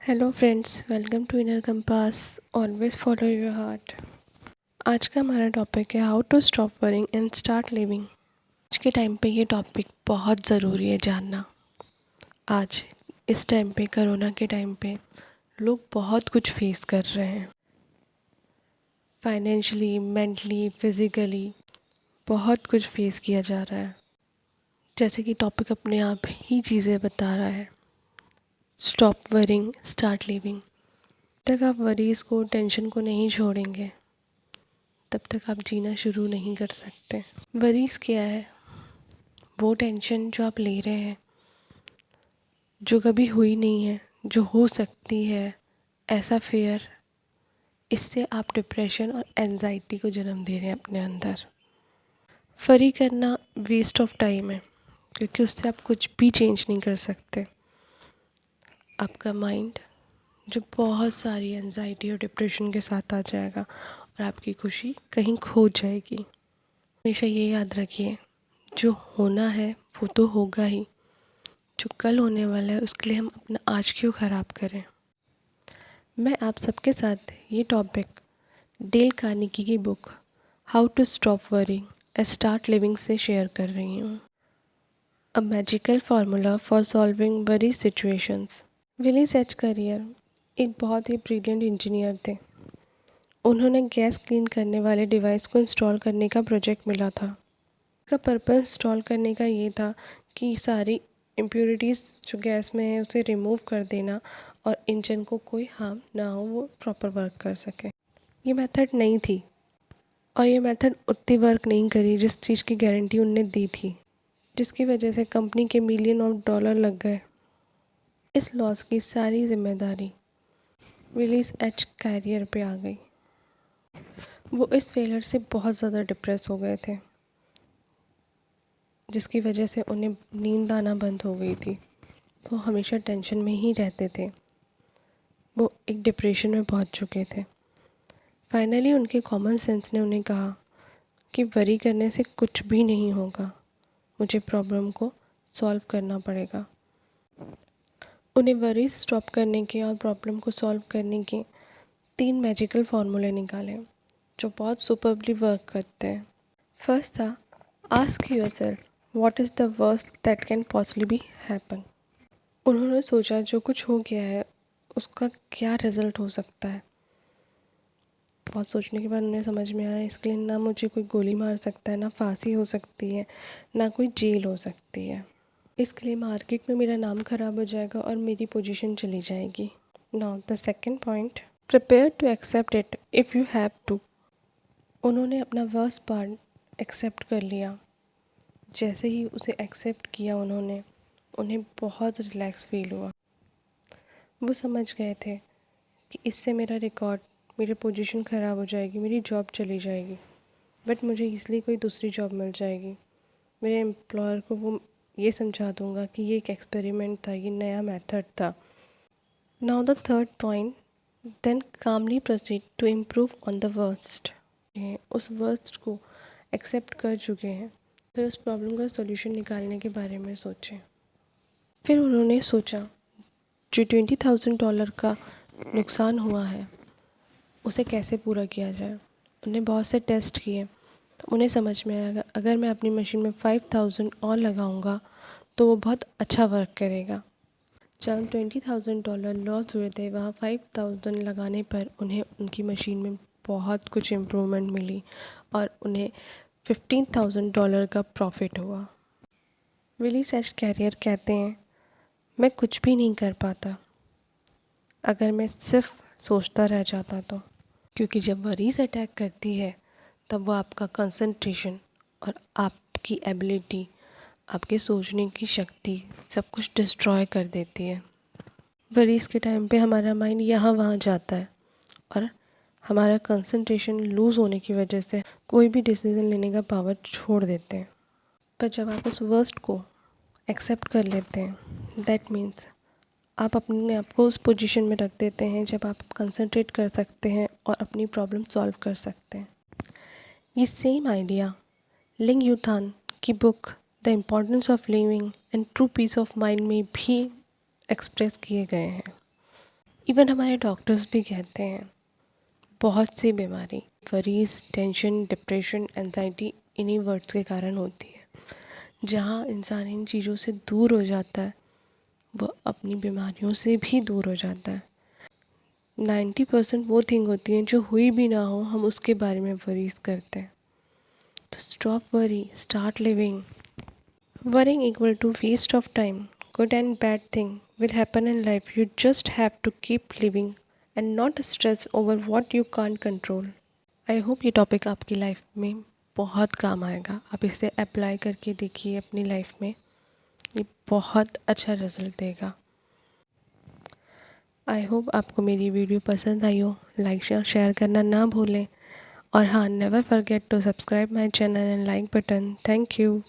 Hello friends, welcome to inner compass. Always follow your heart. आज का हमारा topic है how to stop worrying and start living. आज के टाइम पे ये टॉपिक बहुत ज़रूरी है जानना। आज इस टाइम पे, कोरोना के टाइम पे, लोग बहुत कुछ फेस कर रहे हैं। फाइनेंशियली, मेंटली, फिज़िकली बहुत कुछ फेस किया जा रहा है। जैसे कि टॉपिक अपने आप ही चीज़ें बता रहा है, स्टॉप वरिंग, स्टार्ट लिविंग। तक आप वरीज़ को, टेंशन को नहीं छोड़ेंगे तब तक आप जीना शुरू नहीं कर सकते। वरीज़ क्या है? वो टेंशन जो आप ले रहे हैं, जो कभी हुई नहीं है, जो हो सकती है, ऐसा फेयर, इससे आप डिप्रेशन और एंजाइटी को जन्म दे रहे हैं अपने अंदर। वरी करना वेस्ट ऑफ टाइम है, क्योंकि उससे आप कुछ भी चेंज नहीं कर सकते। आपका माइंड जो बहुत सारी एंजाइटी और डिप्रेशन के साथ आ जाएगा और आपकी खुशी कहीं खो जाएगी। हमेशा ये याद रखिए, जो होना है वो तो होगा ही। जो कल होने वाला है उसके लिए हम अपना आज क्यों ख़राब करें। मैं आप सबके साथ ये टॉपिक डेल कार्नेगी की book how to stop worrying and start living से शेयर कर रही हूँ। A magical formula for solving worry situations. Willis H Carrier एक बहुत ही ब्रिलियंट इंजीनियर थे। उन्होंने गैस क्लीन करने वाले डिवाइस को इंस्टॉल करने का प्रोजेक्ट मिला था। इसका पर्पस इंस्टॉल करने का ये था कि सारी इम्प्योरिटीज़ जो गैस में है उसे रिमूव कर देना और इंजन को कोई हार्म ना हो, वो प्रॉपर वर्क कर सके। ये मेथड नई थी और ये मेथड उतनी वर्क नहीं करी जिस चीज़ की गारंटी उनने दी थी, जिसकी वजह से कंपनी के मिलियन ऑफ डॉलर लग गए। इस लॉस की सारी जिम्मेदारी विलीज एच कैरियर पे आ गई। वो इस फेलियर से बहुत ज़्यादा डिप्रेस हो गए थे, जिसकी वजह से उन्हें नींद आना बंद हो गई थी। वो हमेशा टेंशन में ही रहते थे। वो एक डिप्रेशन में पहुंच चुके थे। फाइनली उनके कॉमन सेंस ने उन्हें कहा कि वरी करने से कुछ भी नहीं होगा, मुझे प्रॉब्लम को सॉल्व करना पड़ेगा। उन्हें वरी स्टॉप करने के और प्रॉब्लम को सॉल्व करने के 3 मैजिकल फार्मूले निकाले जो बहुत सुपरबली वर्क करते हैं। फर्स्ट था, ask yourself what is the worst that can possibly happen. उन्होंने सोचा जो कुछ हो गया है उसका क्या रिज़ल्ट हो सकता है। बहुत सोचने के बाद उन्हें समझ में आया, इसके लिए ना मुझे कोई गोली मार सकता है, ना फांसी हो सकती है, ना कोई जेल हो सकती है। इसके लिए मार्केट में मेरा नाम ख़राब हो जाएगा और मेरी पोजीशन चली जाएगी। Now the second point, prepare to accept it if you have to. उन्होंने अपना वर्स्ट पार्ट एक्सेप्ट कर लिया। जैसे ही उसे एक्सेप्ट किया उन्हें बहुत रिलैक्स फील हुआ। वो समझ गए थे कि इससे मेरा रिकॉर्ड, मेरी पोजीशन ख़राब हो जाएगी, मेरी जॉब चली जाएगी, बट मुझे इसलिए कोई दूसरी जॉब मिल जाएगी। मेरे एम्प्लॉयर को वो ये समझा दूंगा कि ये एक एक्सपेरिमेंट था, ये नया मेथड था। Now the third point, then calmly proceed to improve on the worst. उस वर्स्ट को एक्सेप्ट कर चुके हैं, फिर उस प्रॉब्लम का सॉल्यूशन निकालने के बारे में सोचें। फिर उन्होंने सोचा जो $20,000 का नुकसान हुआ है उसे कैसे पूरा किया जाए। उन्हें बहुत से टेस्ट किए तो उन्हें समझ में आया अगर मैं अपनी मशीन में 5,000 और लगाऊंगा तो वो बहुत अच्छा वर्क करेगा। जब $20,000 लॉस हुए थे, वहाँ 5,000 लगाने पर उन्हें उनकी मशीन में बहुत कुछ इम्प्रूवमेंट मिली और उन्हें $15,000 का प्रॉफिट हुआ। विली एच कैरियर कहते हैं, मैं कुछ भी नहीं कर पाता अगर मैं सिर्फ सोचता रह जाता तो, क्योंकि जब वरीज अटैक करती है तब वो आपका कंसंट्रेशन और आपकी एबिलिटी, आपके सोचने की शक्ति सब कुछ डिस्ट्रॉय कर देती है। वरीज के टाइम पे हमारा माइंड यहाँ वहाँ जाता है और हमारा कंसंट्रेशन लूज़ होने की वजह से कोई भी डिसीज़न लेने का पावर छोड़ देते हैं। पर जब आप उस वर्स्ट को एक्सेप्ट कर लेते हैं, दैट मीन्स आप अपने आप को उस पोजीशन में रख देते हैं जब आप कंसंट्रेट कर सकते हैं और अपनी प्रॉब्लम सॉल्व कर सकते हैं। ये सेम आइडिया लिंग यूथान की book the importance of living and true peace of mind में भी एक्सप्रेस किए गए हैं। इवन हमारे डॉक्टर्स भी कहते हैं बहुत सी बीमारी वरीज, टेंशन, डिप्रेशन, एंजाइटी इन्हीं वर्ड्स के कारण होती है। जहाँ इंसान इन चीज़ों से दूर हो जाता है वो अपनी बीमारियों से भी दूर हो जाता है। 90% वो थिंग होती हैं जो हुई भी ना हो, हम उसके बारे में वरीज करते हैं। तो stop worry, start living. Worrying equal to waste of time. Good and bad thing will happen in life. You just have to keep living and not stress over what you can't control. I hope ये topic आपकी life में बहुत काम आएगा। आप इसे apply करके देखिए अपनी लाइफ में, ये बहुत अच्छा रिजल्ट देगा। आई होप आपको मेरी वीडियो पसंद आई हो। लाइक शेयर करना ना भूलें। और हाँ, never forget to subscribe my channel and like button. Thank you.